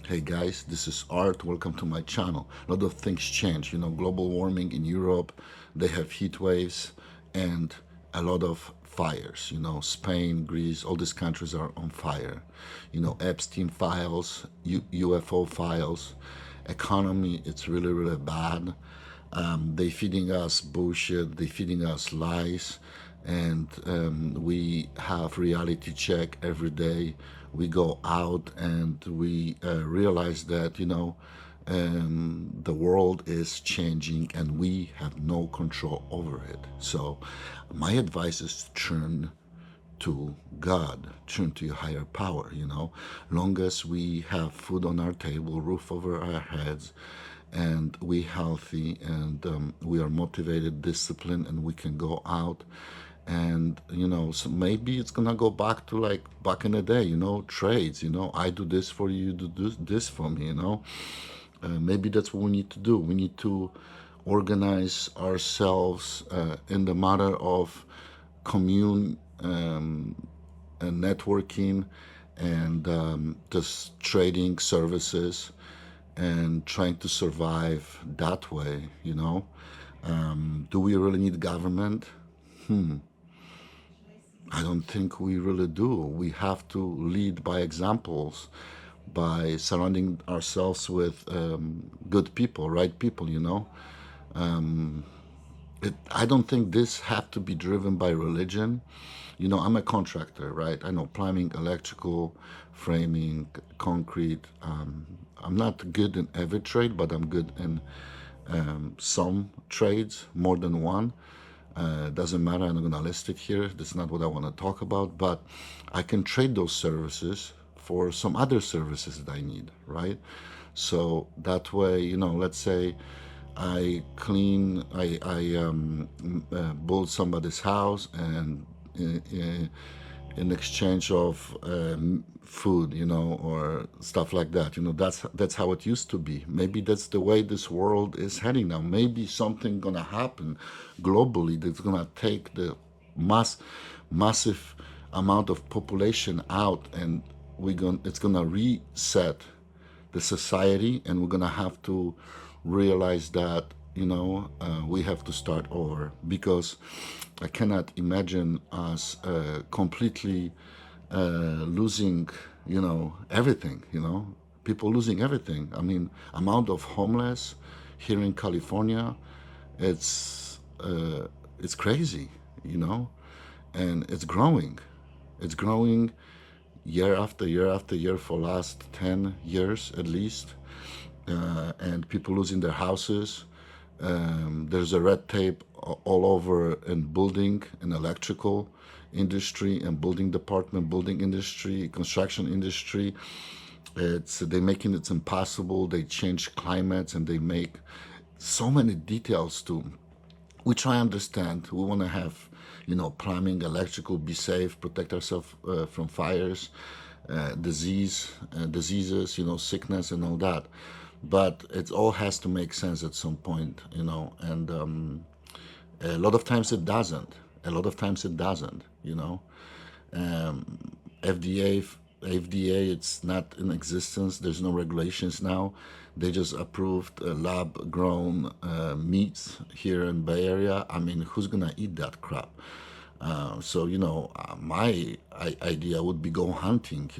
Hey guys, this is Art. Welcome to my channel. A lot of things change. Global warming in Europe, they have heat waves and a lot of fires. Spain, Greece, all these countries are on fire. Epstein files, UFO files, economy, it's really, really bad. They feeding us bullshit, they feeding us lies, and we have reality check every day. We go out and we realize that the world is changing and we have no control over it. So my advice is to turn to God, turn to your higher power. Long as we have food on our table, roof over our heads, and we healthy, and we are motivated, disciplined, and we can go out. And so maybe it's gonna go back to like back in the day, trades. I do this for you, you do this for me. Maybe that's what we need to do. We need to organize ourselves in the matter of commune and networking and just trading services and trying to survive that way. Do we really need government? I don't think we really do. We have to lead by examples, by surrounding ourselves with good people, right people. I don't think this have to be driven by religion. I'm a contractor, right? I know plumbing, electrical, framing, concrete. I'm not good in every trade, but I'm good in some trades, more than one. Doesn't matter, I'm not gonna list it here. That's not what I want to talk about, but I can trade those services for some other services that I need, right? So that way, let's say I clean, build somebody's house, and in exchange of food, or stuff like that. That's how it used to be. Maybe that's the way this world is heading now. Maybe something gonna happen globally that's gonna take the massive amount of population out, and it's gonna reset the society, and we're gonna have to realize that we have to start over, because I cannot imagine us completely losing everything. People losing everything. I mean, amount of homeless here in California, it's crazy, you know and it's growing year after year after year for last 10 years at least. And people losing their houses. There's a red tape all over in building and electrical industry and building department, building industry, construction industry. They making it impossible. They change climates and they make so many details to. We try understand. We want to have, plumbing, electrical, be safe, protect ourselves from fires, diseases, sickness and all that. But it all has to make sense at some point. And a lot of times it doesn't. A lot of times it doesn't. FDA, FDA, it's not in existence. There's no regulations now. They just approved lab-grown meats here in Bay Area. I mean, who's gonna eat that crap? My idea would be go hunting.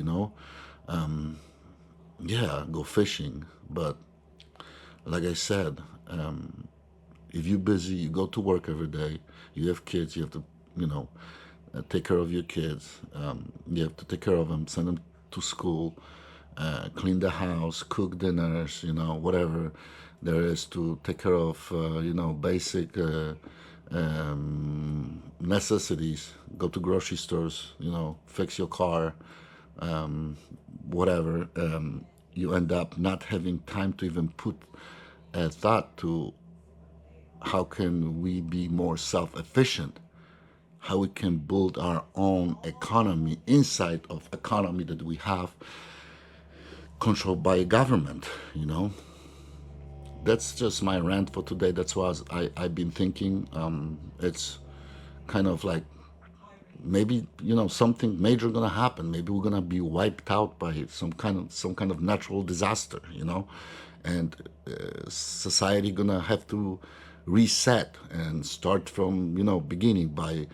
Yeah, go fishing. But like I said, if you're busy, you go to work every day, you have kids, you have to, take care of your kids. You have to take care of them, send them to school, clean the house, cook dinners, whatever there is to take care of, basic necessities. Go to grocery stores, fix your car, whatever. You end up not having time to even put a thought to how can we be more self-efficient, how we can build our own economy inside of economy that we have controlled by a government. That's just my rant for today. That's what I've been thinking. It's kind of like maybe something major gonna happen. Maybe we're gonna be wiped out by some kind of natural disaster, and society gonna have to reset and start from beginning by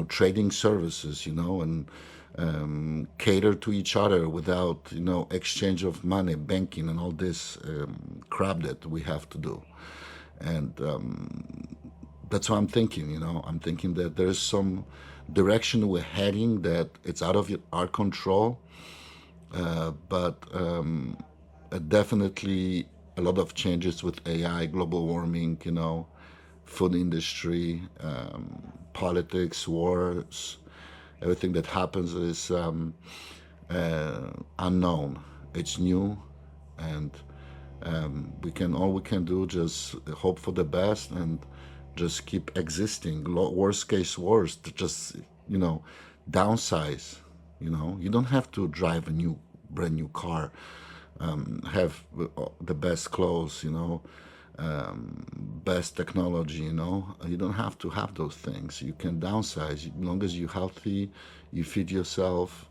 trading services, and cater to each other without exchange of money, banking, and all this crap that we have to do. And that's what I'm thinking. I'm thinking that there's some direction we're heading that it's out of our control, but definitely a lot of changes with AI, global warming, food industry, politics, wars. Everything that happens is unknown. It's new, and all we can do just hope for the best and just keep existing. Worst case worst, just downsize. You don't have to drive a brand new car, have the best clothes, best technology. You don't have to have those things. You can downsize as long as you're healthy, you feed yourself,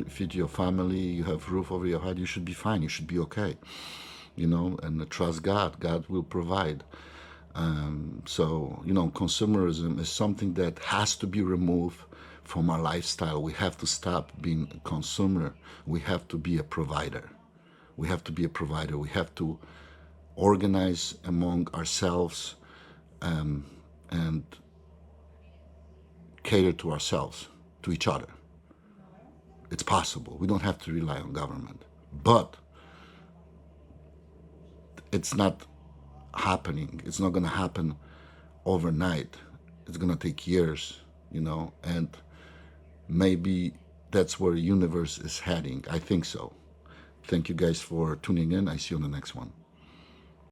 feed your family, you have roof over your head. You should be fine. You should be okay. And trust God. God will provide. So consumerism is something that has to be removed from our lifestyle. We have to stop being a consumer. We have to be a provider. We have to be a provider. We have to organize among ourselves, and cater to ourselves, to each other. It's possible. We don't have to rely on government. But it's not happening. It's not going to happen overnight. It's going to take years, and maybe that's where the universe is heading. I think so. Thank you guys for tuning in. I see you on the next one.